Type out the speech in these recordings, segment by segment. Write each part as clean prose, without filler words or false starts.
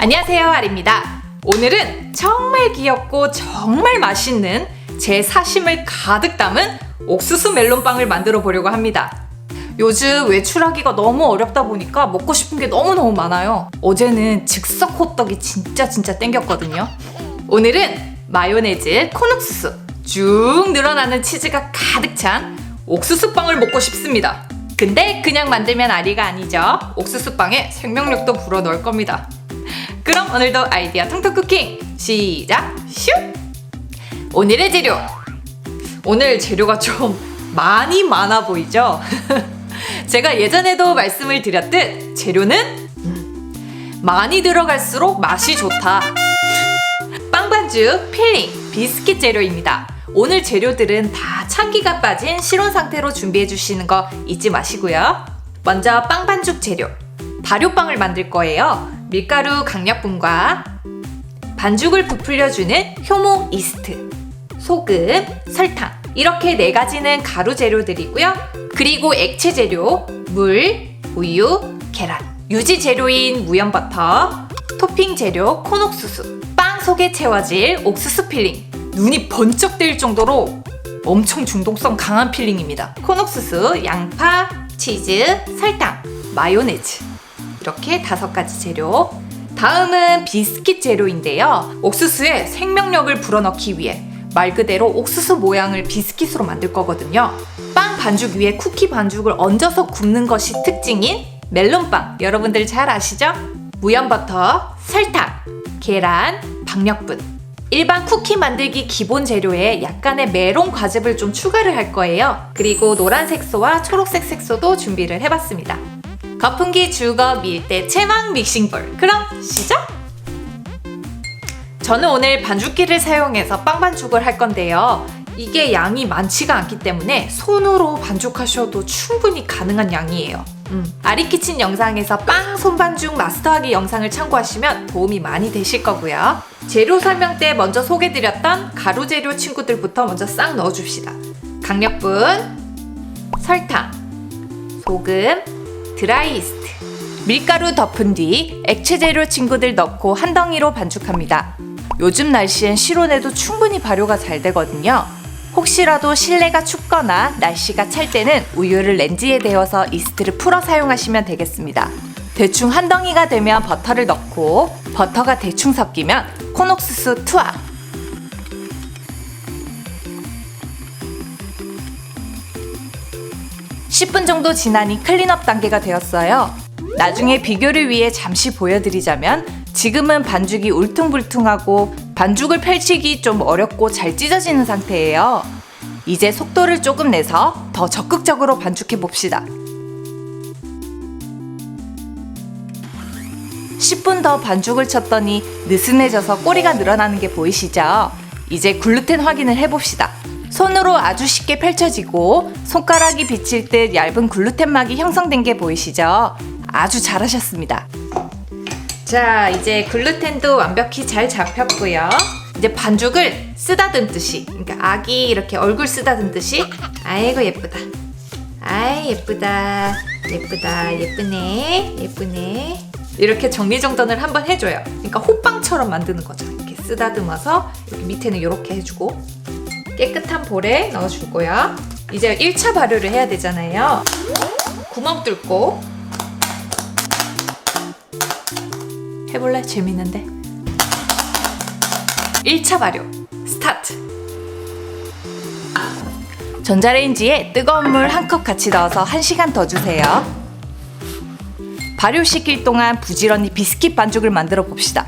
안녕하세요, 아리입니다. 오늘은 정말 귀엽고 정말 맛있는 제 사심을 가득 담은 옥수수 멜론빵을 만들어 보려고 합니다. 요즘 외출하기가 너무 어렵다 보니까 먹고 싶은 게 너무너무 많아요. 어제는 즉석 호떡이 진짜 땡겼거든요. 오늘은 마요네즈, 콘옥수수, 쭉 늘어나는 치즈가 가득 찬 옥수수빵을 먹고 싶습니다. 근데 그냥 만들면 아리가 아니죠. 옥수수빵에 생명력도 불어 넣을 겁니다. 그럼 오늘도 아이디어 텅텅 쿠킹 시작! 슈! 오늘의 재료! 오늘 재료가 좀 많아 보이죠? 제가 예전에도 말씀을 드렸듯 재료는 많이 들어갈수록 맛이 좋다. 빵 반죽, 필링, 비스킷 재료입니다. 오늘 재료들은 다 찬기가 빠진 실온 상태로 준비해 주시는 거 잊지 마시고요. 먼저 빵 반죽 재료, 발효빵을 만들 거예요. 밀가루 강력분과 반죽을 부풀려주는 효모 이스트, 소금, 설탕, 이렇게 4가지는 가루 재료들이고요. 그리고 액체 재료, 물, 우유, 계란, 유지 재료인 무염버터, 토핑 재료 콘옥수수, 빵 속에 채워질 옥수수 필링, 눈이 번쩍 뜨일 정도로 엄청 중독성 강한 필링입니다. 콘옥수수, 양파, 치즈, 설탕, 마요네즈, 이렇게 5가지 재료. 다음은 비스킷 재료인데요. 옥수수에 생명력을 불어넣기 위해 말 그대로 옥수수 모양을 비스킷으로 만들 거거든요. 빵 반죽 위에 쿠키 반죽을 얹어서 굽는 것이 특징인 멜론빵, 여러분들 잘 아시죠? 무염버터, 설탕, 계란, 박력분, 일반 쿠키 만들기 기본 재료에 약간의 메론 과즙을 좀 추가를 할 거예요. 그리고 노란색 소와 초록색 색소도 준비를 해봤습니다. 거품기, 주거, 밀대, 체망, 믹싱볼. 그럼 시작! 저는 오늘 반죽기를 사용해서 빵 반죽을 할 건데요. 이게 양이 많지가 않기 때문에 손으로 반죽하셔도 충분히 가능한 양이에요. 아리키친 영상에서 빵 손반죽 마스터하기 영상을 참고하시면 도움이 많이 되실 거고요. 재료 설명 때 먼저 소개드렸던 가루 재료 친구들부터 먼저 싹 넣어줍시다. 강력분, 설탕, 소금, 드라이 이스트, 밀가루 덮은 뒤 액체 재료 친구들 넣고 한 덩이로 반죽합니다. 요즘 날씨엔 실온에도 충분히 발효가 잘 되거든요. 혹시라도 실내가 춥거나 날씨가 찰 때는 우유를 렌즈에 데워서 이스트를 풀어 사용하시면 되겠습니다. 대충 한 덩이가 되면 버터를 넣고 버터가 대충 섞이면 콘옥수수 투하! 10분 정도 지나니 클린업 단계가 되었어요. 나중에 비교를 위해 잠시 보여드리자면 지금은 반죽이 울퉁불퉁하고 반죽을 펼치기 좀 어렵고 잘 찢어지는 상태예요. 이제 속도를 조금 내서 더 적극적으로 반죽해 봅시다. 10분 더 반죽을 쳤더니 느슨해져서 꼬리가 늘어나는 게 보이시죠? 이제 글루텐 확인을 해봅시다. 손으로 아주 쉽게 펼쳐지고 손가락이 비칠 듯 얇은 글루텐막이 형성된 게 보이시죠? 아주 잘하셨습니다. 자, 이제 글루텐도 완벽히 잘 잡혔고요. 이제 반죽을 쓰다듬듯이, 그러니까 아기 이렇게 얼굴 쓰다듬듯이. 아이고 예쁘다. 아이 예쁘다. 예쁘네. 이렇게 정리정돈을 한번 해줘요. 그러니까 호빵처럼 만드는 거죠. 이렇게 쓰다듬어서 여기 밑에는 이렇게 해주고 깨끗한 볼에 넣어주고요. 이제 1차 발효를 해야 되잖아요. 구멍 뚫고 해볼래? 재밌는데? 1차 발효 스타트! 전자레인지에 뜨거운 물 1컵 같이 넣어서 1시간 더 주세요. 발효시킬 동안 부지런히 비스킷 반죽을 만들어 봅시다.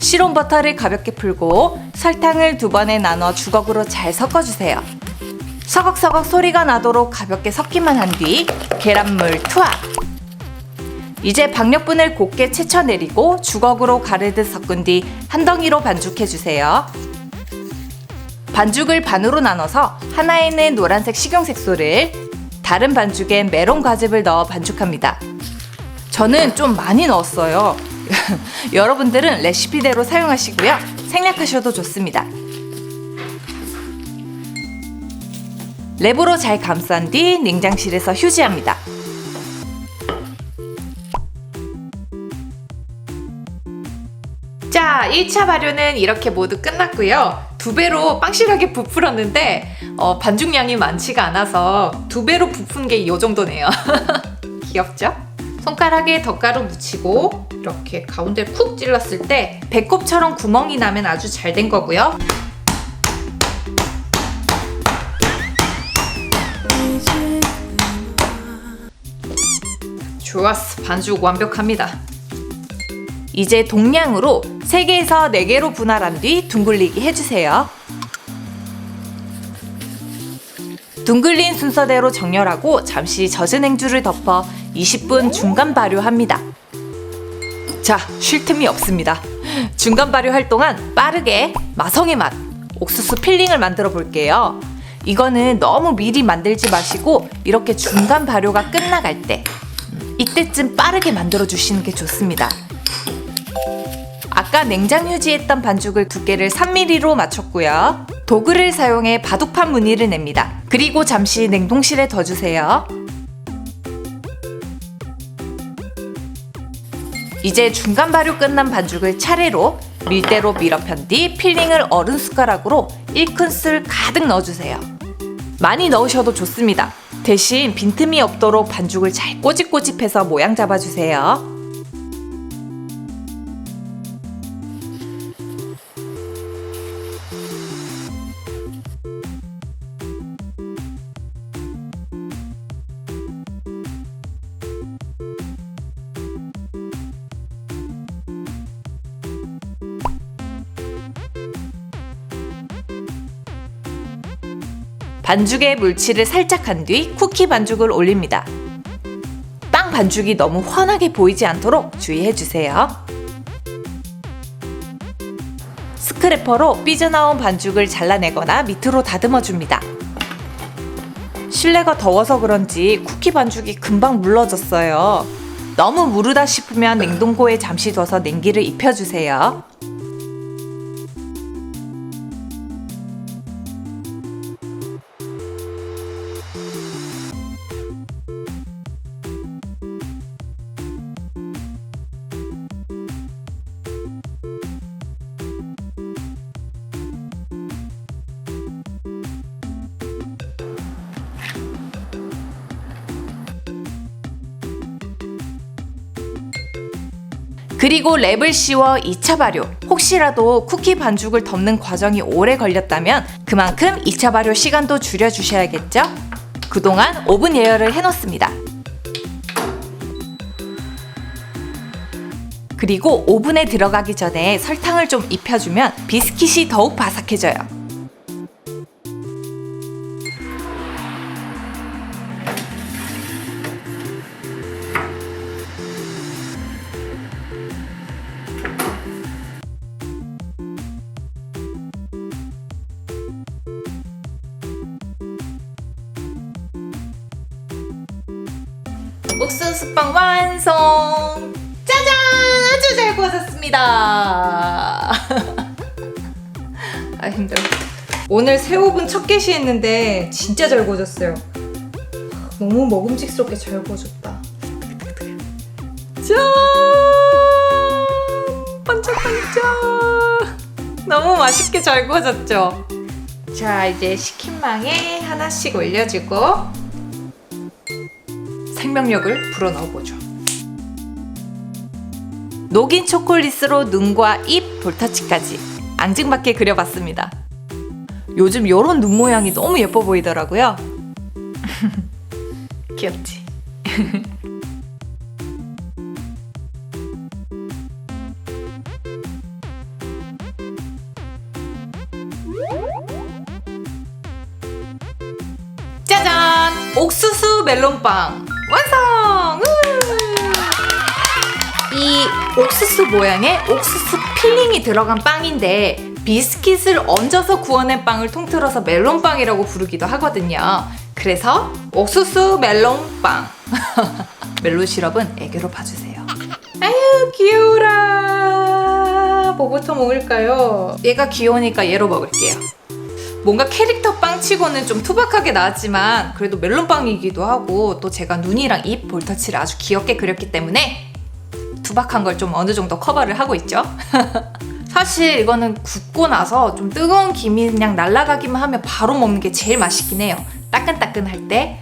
실온 버터를 가볍게 풀고 설탕을 2번에 나눠 주걱으로 잘 섞어주세요. 서걱서걱 소리가 나도록 가볍게 섞기만 한 뒤 계란물 투하! 이제 박력분을 곱게 채쳐내리고 주걱으로 가르듯 섞은 뒤 한 덩이로 반죽해주세요. 반죽을 반으로 나눠서 하나에는 노란색 식용색소를, 다른 반죽엔 메론 과즙을 넣어 반죽합니다. 저는 좀 많이 넣었어요. 여러분들은 레시피대로 사용하시고요. 생략하셔도 좋습니다. 랩으로 잘 감싼 뒤 냉장실에서 휴지합니다. 1차 발효는 이렇게 모두 끝났고요. 2배로 빵실하게 부풀었는데 반죽량이 많지가 않아서 2배로 부푼 게 이 정도네요. 귀엽죠? 손가락에 덧가루 묻히고 이렇게 가운데 쿡 찔렀을 때 배꼽처럼 구멍이 나면 아주 잘 된 거고요. 좋았어. 반죽 완벽합니다. 이제 동량으로 3개에서 4개로 분할한 뒤 둥글리기 해주세요. 둥글린 순서대로 정렬하고 잠시 젖은 행주를 덮어 20분 중간 발효합니다. 자, 쉴 틈이 없습니다. 중간 발효할 동안 빠르게 마성의 맛 옥수수 필링을 만들어 볼게요. 이거는 너무 미리 만들지 마시고 이렇게 중간 발효가 끝나갈 때 이때쯤 빠르게 만들어 주시는 게 좋습니다. 아까 냉장 휴지했던 반죽을 두께를 3mm로 맞췄고요. 도구를 사용해 바둑판 무늬를 냅니다. 그리고 잠시 냉동실에 둬주세요. 이제 중간 발효 끝난 반죽을 차례로 밀대로 밀어 편 뒤 필링을 어른 숟가락으로 1큰술 가득 넣어주세요. 많이 넣으셔도 좋습니다. 대신 빈틈이 없도록 반죽을 잘 꼬집꼬집해서 모양 잡아주세요. 반죽에 물칠을 살짝 한 뒤 쿠키 반죽을 올립니다. 빵 반죽이 너무 환하게 보이지 않도록 주의해주세요. 스크래퍼로 삐져나온 반죽을 잘라내거나 밑으로 다듬어줍니다. 실내가 더워서 그런지 쿠키 반죽이 금방 물러졌어요. 너무 무르다 싶으면 냉동고에 잠시 둬서 냉기를 입혀주세요. 그리고 랩을 씌워 2차 발효. 혹시라도 쿠키 반죽을 덮는 과정이 오래 걸렸다면 그만큼 2차 발효 시간도 줄여주셔야겠죠? 그동안 오븐 예열을 해놓습니다. 그리고 오븐에 들어가기 전에 설탕을 좀 입혀주면 비스킷이 더욱 바삭해져요. 옥수수빵 완성! 짜잔! 아주 잘 구워졌습니다. 아 힘들어. 오늘 새 오븐 첫 게시했는데 진짜 잘 구워졌어요. 너무 먹음직스럽게 잘 구워졌다. 짠! 반짝반짝! 너무 맛있게 잘 구워졌죠? 자, 이제 식힌망에 하나씩 올려주고 생명력을 불어넣어보죠. 녹인 초콜릿으로 눈과 입, 볼터치까지 앙증맞게 그려봤습니다. 요즘 요런 눈 모양이 너무 예뻐 보이더라고요. 귀엽지? 짜잔! 옥수수 멜론빵 완성! 이 옥수수 모양의 옥수수 필링이 들어간 빵인데 비스킷을 얹어서 구워낸 빵을 통틀어서 멜론빵이라고 부르기도 하거든요. 그래서 옥수수 멜론빵. 멜론 시럽은 애교로 봐주세요. 아유 귀여워라. 뭐부터 먹을까요? 얘가 귀여우니까 얘로 먹을게요. 뭔가 캐릭터 빵치고는 좀 투박하게 나왔지만 그래도 멜론빵이기도 하고 또 제가 눈이랑 입, 볼터치를 아주 귀엽게 그렸기 때문에 투박한 걸 좀 어느 정도 커버를 하고 있죠. 사실 이거는 굽고 나서 좀 뜨거운 김이 그냥 날아가기만 하면 바로 먹는 게 제일 맛있긴 해요. 따끈따끈할 때.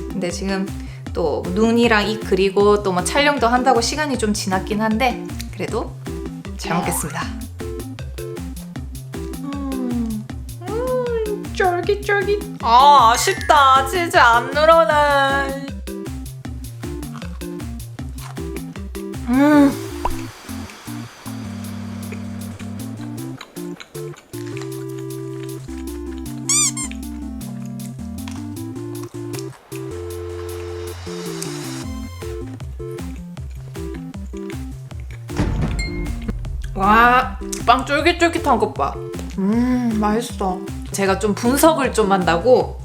근데 지금 또 눈이랑 입 그리고 또 뭐 촬영도 한다고 시간이 좀 지났긴 한데 그래도 잘 먹겠습니다. 쫄깃쫄깃. 아, 아쉽다. 치즈 안 늘어나. 와, 빵 쫄깃쫄깃한 것 봐. 맛있어. 제가 좀 분석을 좀 한다고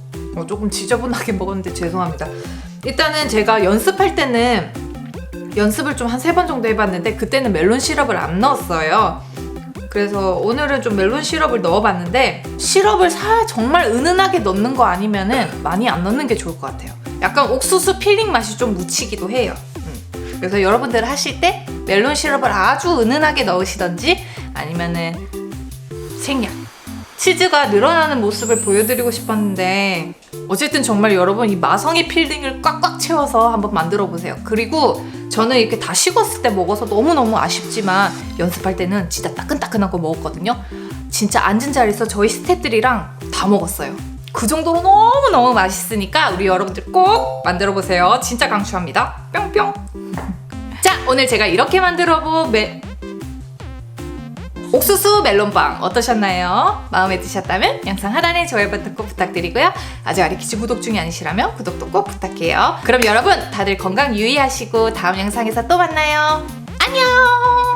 조금 지저분하게 먹었는데 죄송합니다. 일단은 제가 연습할 때는 연습을 좀 한 3번 정도 해봤는데 그때는 멜론 시럽을 안 넣었어요. 그래서 오늘은 좀 멜론 시럽을 넣어봤는데 시럽을 정말 은은하게 넣는 거 아니면은 많이 안 넣는 게 좋을 것 같아요. 약간 옥수수 필링 맛이 좀 묻히기도 해요. 그래서 여러분들 하실 때 멜론 시럽을 아주 은은하게 넣으시던지 아니면은 생략 치즈가 늘어나는 모습을 보여드리고 싶었는데 어쨌든 정말 여러분 이 마성의 필링을 꽉꽉 채워서 한번 만들어 보세요. 그리고 저는 이렇게 다 식었을 때 먹어서 너무너무 아쉽지만 연습할 때는 진짜 따끈따끈한 거 먹었거든요. 진짜 앉은 자리에서 저희 스태프들이랑 다 먹었어요. 그 정도로 너무너무 맛있으니까 우리 여러분들 꼭 만들어 보세요. 진짜 강추합니다. 뿅뿅. 자, 오늘 제가 이렇게 만들어 본 옥수수 멜론빵 어떠셨나요? 마음에 드셨다면 영상 하단에 좋아요 버튼 꼭 부탁드리고요. 아직 아리키즈 구독 중이 아니시라면 구독도 꼭 부탁해요. 그럼 여러분 다들 건강 유의하시고 다음 영상에서 또 만나요. 안녕.